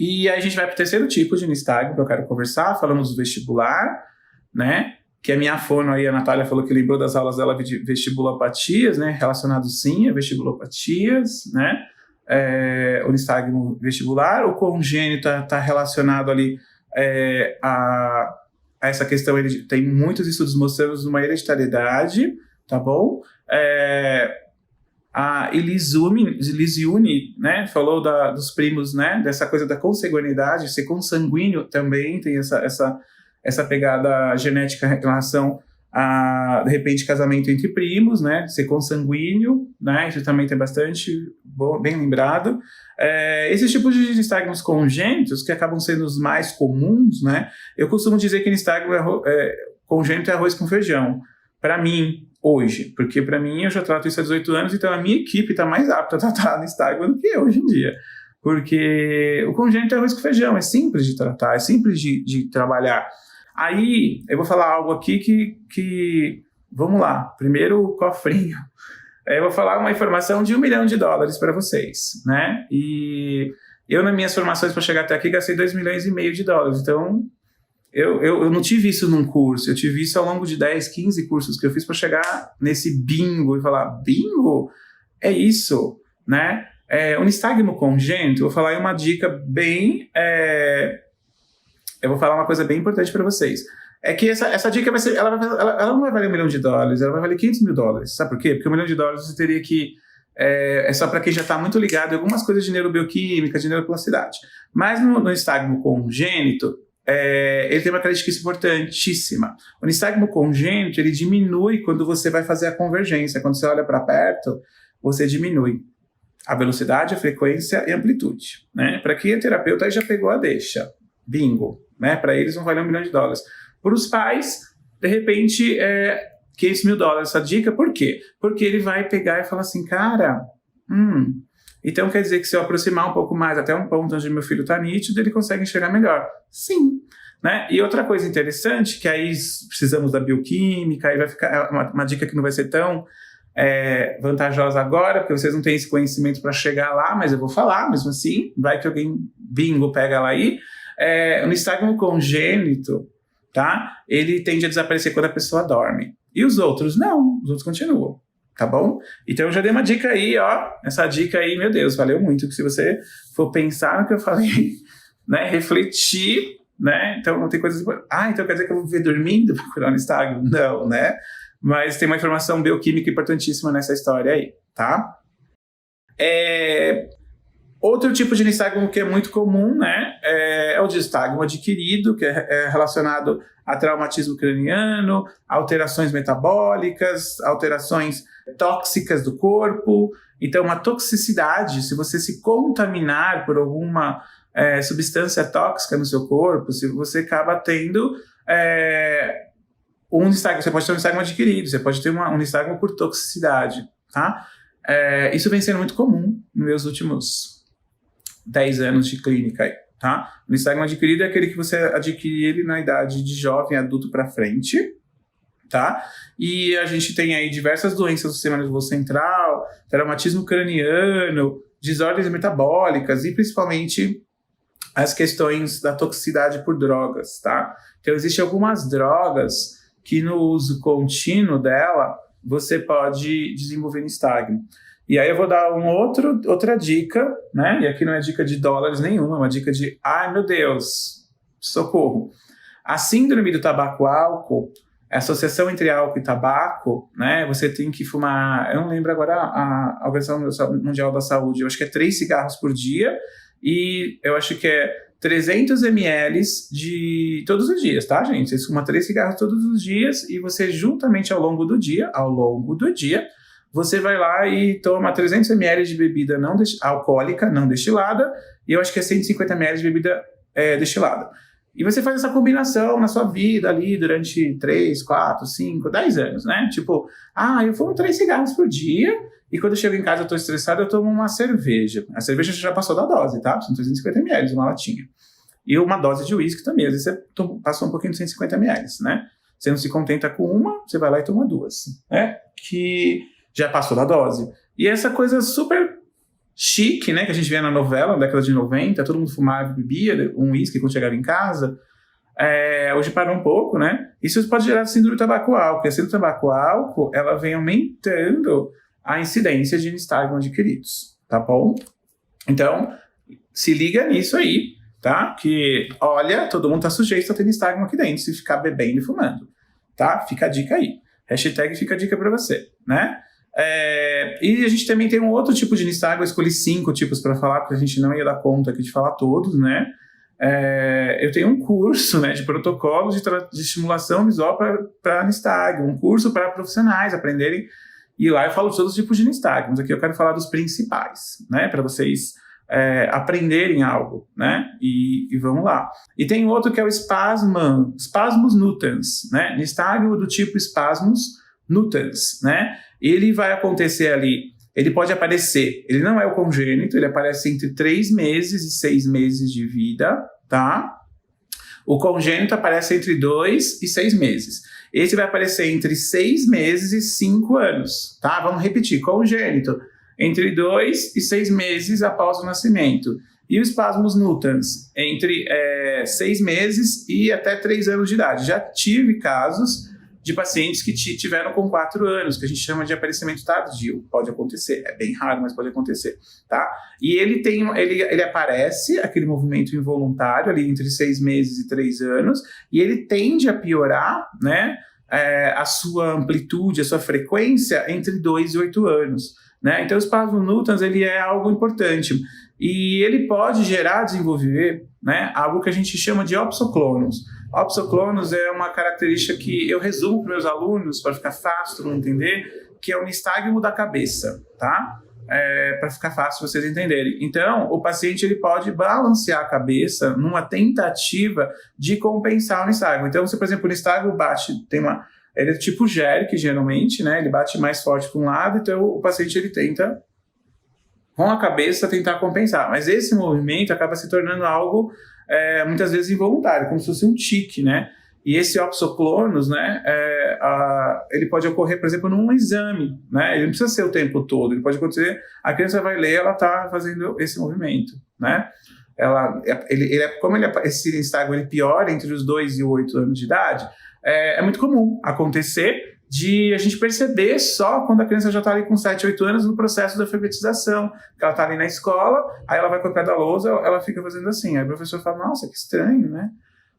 E aí a gente vai para o terceiro tipo de nistagmo que eu quero conversar. Falamos do vestibular, né? Que a minha fono aí, a Natália, falou que lembrou das aulas dela de vestibulopatias, né? Relacionado sim a vestibulopatias, né? O nistagmo vestibular. O congênito está relacionado ali a essa questão. Ele tem muitos estudos mostrando uma hereditariedade, tá bom? A Elisiune, né, falou dos primos, né, dessa coisa da consanguinidade. Ser consanguíneo também tem essa pegada genética em relação a, de repente, casamento entre primos, né, ser consanguíneo, né, isso também tem bastante, bem lembrado. Esses tipos de nistagmos congênitos, que acabam sendo os mais comuns, né, eu costumo dizer que nistagmo congênito é arroz com feijão. Para mim, hoje, porque para mim eu já trato isso há 18 anos, então a minha equipe está mais apta a tratar nistagmo do que eu hoje em dia, porque o congênito é arroz com feijão, é simples de tratar, é simples de trabalhar. Aí eu vou falar algo aqui que vamos lá, primeiro o cofrinho. Eu vou falar uma informação de $1 milhão para vocês, né? E eu, nas minhas formações para chegar até aqui, gastei $2,5 milhões, então eu não tive isso num curso, eu tive isso ao longo de 10, 15 cursos que eu fiz para chegar nesse bingo e falar, bingo? É isso, né? O nistagmo congênito, eu vou falar aí uma dica bem... eu vou falar uma coisa bem importante para vocês. É que essa dica vai ser... Ela não vai valer $1 milhão, ela vai valer $500 mil. Sabe por quê? Porque $1 milhão você teria que... É só para quem já está muito ligado em algumas coisas de neurobioquímica, de neuroplasticidade. Mas no nistagmo congênito, ele tem uma característica importantíssima. O nistagmo congênito, ele diminui quando você vai fazer a convergência. Quando você olha para perto, você diminui a velocidade, a frequência e a amplitude, né? Para quem é terapeuta, aí já pegou a deixa. Bingo, né? Para eles não vale $1 milhão. Para os pais, de repente, $500 mil essa dica. Por quê? Porque ele vai pegar e falar assim, cara, então quer dizer que se eu aproximar um pouco mais até um ponto onde meu filho está nítido, ele consegue enxergar melhor. Sim. Né? E outra coisa interessante, que aí precisamos da bioquímica, aí vai ficar uma dica que não vai ser tão vantajosa agora, porque vocês não têm esse conhecimento para chegar lá, mas eu vou falar mesmo assim, vai que alguém bingo pega lá aí. O nistagmo congênito, tá? Ele tende a desaparecer quando a pessoa dorme. E os outros não, os outros continuam. Tá bom? Então eu já dei uma dica aí, ó. Essa dica aí, meu Deus, valeu muito. Que se você for pensar no que eu falei, né, refletir, né? Então tem coisas... então quer dizer que eu vou viver dormindo para curar o nistagmo? Não, né? Mas tem uma informação bioquímica importantíssima nessa história aí, tá? Outro tipo de nistagmo que é muito comum, né, é o nistagmo adquirido, que é relacionado a traumatismo craniano, alterações metabólicas, alterações tóxicas do corpo. Então, uma toxicidade, se você se contaminar por alguma substância tóxica no seu corpo, se você acaba tendo um nistagmo, você pode ter um nistagmo adquirido, você pode ter um nistagmo por toxicidade, tá? Isso vem sendo muito comum nos meus últimos 10 anos de clínica aí, tá? O nistagmo adquirido é aquele que você adquire ele na idade de jovem, adulto para frente, tá? E a gente tem aí diversas doenças do sistema nervoso central, traumatismo craniano, desordens metabólicas e principalmente as questões da toxicidade por drogas, tá? Então, existem algumas drogas que no uso contínuo dela, você pode desenvolver nistagmo. E aí eu vou dar outra dica, né? E aqui não é dica de dólares nenhuma, é uma dica de, ai meu Deus, socorro. A síndrome do tabaco-álcool, a associação entre álcool e tabaco, né? Você tem que fumar, eu não lembro agora a Organização Mundial da Saúde, eu acho que é 3 cigarros por dia, e eu acho que é 300 ml de todos os dias, tá, gente? Você fuma 3 cigarros todos os dias e você juntamente ao longo do dia, você vai lá e toma 300 ml de bebida alcoólica, não destilada, e eu acho que é 150 ml de bebida destilada. E você faz essa combinação na sua vida ali durante 3, 4, 5, 10 anos, né? Tipo, eu fumo 3 cigarros por dia e quando eu chego em casa eu tô estressado, eu tomo uma cerveja. A cerveja já passou da dose, tá? São 350 ml, uma latinha. E uma dose de uísque também. Às vezes você passou um pouquinho de 150 ml, né? Você não se contenta com uma, você vai lá e toma 2, né? Que já passou da dose. E essa coisa super chique, né, que a gente via na novela, na década de 90, todo mundo fumava e bebia um uísque quando chegava em casa. Hoje parou um pouco, né? Isso pode gerar síndrome do tabaco-álcool. E a síndrome do tabaco-álcool, ela vem aumentando a incidência de nistagmo adquiridos, tá bom? Então, se liga nisso aí, tá? Que, olha, todo mundo tá sujeito a ter nistagmo aqui dentro, se ficar bebendo e fumando, tá? Fica a dica aí. Hashtag fica a dica pra você, né? E a gente também tem um outro tipo de nistagmo, eu escolhi 5 tipos para falar, porque a gente não ia dar conta aqui de falar todos, né? Eu tenho um curso, né, de protocolos de estimulação visual para nistagmo, um curso para profissionais aprenderem, e lá eu falo de todos os tipos de nistagmos. Aqui eu quero falar dos principais, né, para vocês aprenderem algo, né, e vamos lá. E tem outro que é o Spasmus nutans, né, nistagmo do tipo Spasmus nutans, né, ele vai acontecer ali. Ele pode aparecer, ele não é o congênito, ele aparece entre 3 meses e 6 meses de vida, tá? O congênito aparece entre 2 e 6 meses. Esse vai aparecer entre 6 meses e 5 anos, tá? Vamos repetir, congênito, entre 2 e 6 meses após o nascimento. E o Spasmus nutans, entre 6 meses e até 3 anos de idade. Já tive casos de pacientes que tiveram com 4 anos, que a gente chama de aparecimento tardio. Pode acontecer, é bem raro, mas pode acontecer, tá? E ele aparece, aquele movimento involuntário, ali entre 6 meses e 3 anos, e ele tende a piorar, né, a sua amplitude, a sua frequência entre 2 e 8 anos, né? Então, o Spasmus nutans, ele é algo importante. E ele pode desenvolver, né, algo que a gente chama de opsoclonos. Opsoclonos é uma característica que eu resumo para meus alunos, para ficar fácil todo mundo entender, que é o nistagmo da cabeça, tá? Para ficar fácil vocês entenderem. Então, o paciente ele pode balancear a cabeça numa tentativa de compensar o nistagmo. Então, se, por exemplo, o nistagmo ele é tipo Jerk, geralmente, né? Ele bate mais forte para um lado, então o paciente ele tenta com a cabeça tentar compensar. Mas esse movimento acaba se tornando algo muitas vezes involuntário, como se fosse um tique, né? E esse opsoclonos, né, ele pode ocorrer, por exemplo, num exame, né? Ele não precisa ser o tempo todo, ele pode acontecer, a criança vai ler, ela está fazendo esse movimento, né? Esse nistagmo ele piora entre os 2 e 8 anos de idade, é muito comum acontecer de a gente perceber só quando a criança já está ali com 7, 8 anos no processo da alfabetização, que ela está ali na escola, aí ela vai com o pé da lousa, ela fica fazendo assim, aí o professor fala, nossa, que estranho, né?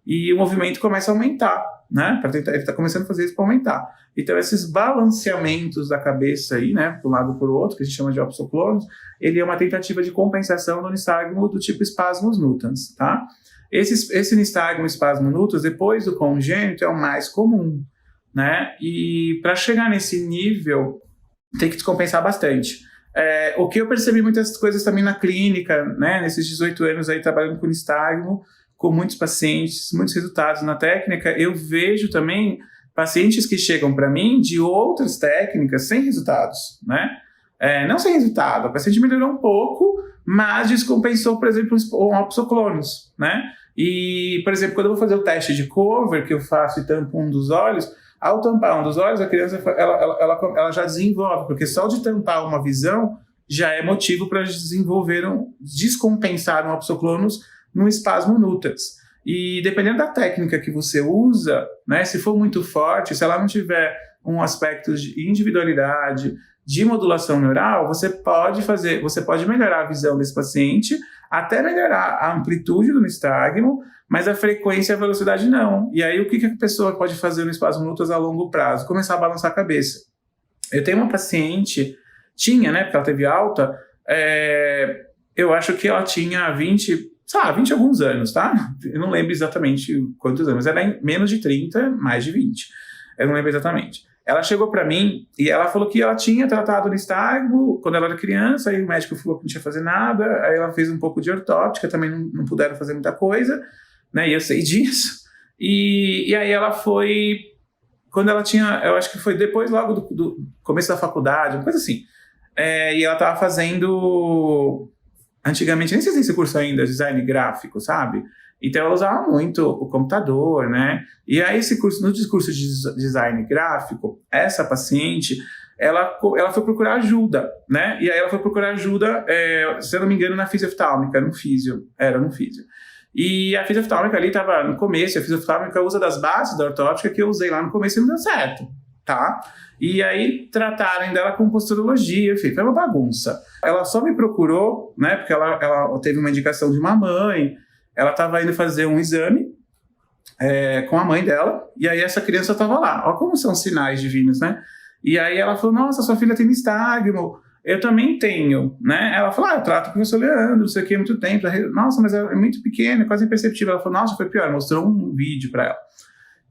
E o movimento começa a aumentar, né? Ele está começando a fazer isso para aumentar. Então, esses balanceamentos da cabeça aí, né, para um lado para o outro, que a gente chama de opsoclonos, ele é uma tentativa de compensação do nistagmo do tipo Spasmus nutans, tá? Esse nistagmo Spasmus nutans, depois do congênito, é o mais comum, né? E para chegar nesse nível, tem que descompensar bastante. O que eu percebi muitas coisas também na clínica, né? Nesses 18 anos aí trabalhando com nistagmo, com muitos pacientes, muitos resultados na técnica, eu vejo também pacientes que chegam para mim de outras técnicas sem resultados, né? Não sem resultado, a paciente melhorou um pouco, mas descompensou, por exemplo, o opsoclonos, né? E, por exemplo, quando eu vou fazer o teste de cover, que eu faço e tampo um dos olhos, ao tampar um dos olhos, a criança ela já desenvolve, porque só de tampar uma visão já é motivo para descompensar um opsoclonos no Spasmus nutans. E dependendo da técnica que você usa, né, se for muito forte, se ela não tiver um aspecto de individualidade, de modulação neural, você pode melhorar a visão desse paciente, até melhorar a amplitude do nistagmo, mas a frequência e a velocidade não. E aí o que a pessoa pode fazer no Spasmus nutans a longo prazo? Começar a balançar a cabeça. Eu tenho uma paciente, né, porque ela teve alta, eu acho que ela tinha 20 e alguns anos, tá? Eu não lembro exatamente quantos anos, mas era menos de 30, mais de 20. Eu não lembro exatamente. Ela chegou para mim e ela falou que ela tinha tratado o nistagmo quando ela era criança, aí o médico falou que não tinha fazer nada, aí ela fez um pouco de ortóptica, também não puderam fazer muita coisa, né? E eu sei disso. E aí ela foi, quando ela tinha, eu acho que foi depois logo do começo da faculdade, uma coisa assim. E ela estava fazendo, antigamente, nem sei se tem esse curso ainda, design gráfico, sabe? Então ela usava muito o computador, né? E aí no discurso de design gráfico, essa paciente, ela foi procurar ajuda, né? E aí ela foi procurar ajuda, se eu não me engano, na fisioftálmica, no físio. E a fisioftálmica ali estava no começo, a fisioftálmica usa das bases da ortóptica que eu usei lá no começo e não deu certo, tá? E aí trataram dela com posturologia, enfim, foi uma bagunça. Ela só me procurou, né, porque ela teve uma indicação de uma mãe, ela estava indo fazer um exame com a mãe dela, e aí essa criança estava lá. Olha como são sinais divinos, né? E aí ela falou, nossa, sua filha tem nistagmo, eu também tenho, né? Ela falou, eu trato com o professor Leandro, não sei o que, há muito tempo. Nossa, mas é muito pequena, é quase imperceptível. Ela falou, nossa, foi pior, mostrou um vídeo para ela.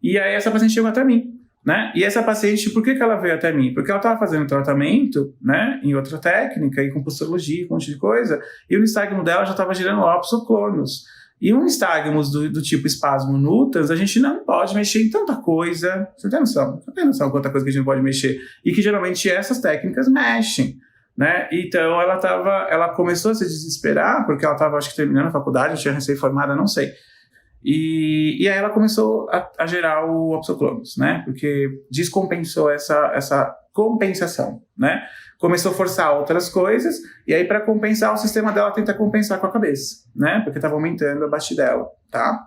E aí essa paciente chegou até mim, né? E essa paciente, por que ela veio até mim? Porque ela estava fazendo tratamento, né, em outra técnica, e com posturologia, com um monte de coisa, e o nistagmo dela já estava girando opsoclonos. E um nistagmus do tipo espasmo nutans, a gente não pode mexer em tanta coisa. Você tem noção? Você tem noção quanta coisa que a gente não pode mexer? E que geralmente essas técnicas mexem, né? Então ela começou a se desesperar, porque ela estava, acho que, terminando a faculdade, tinha recém-formada, não sei. E aí ela começou a gerar o opsoclonos, né? Porque descompensou essa compensação, né? Começou a forçar outras coisas, e aí para compensar, o sistema dela tenta compensar com a cabeça, né? Porque estava aumentando a bastidela, tá?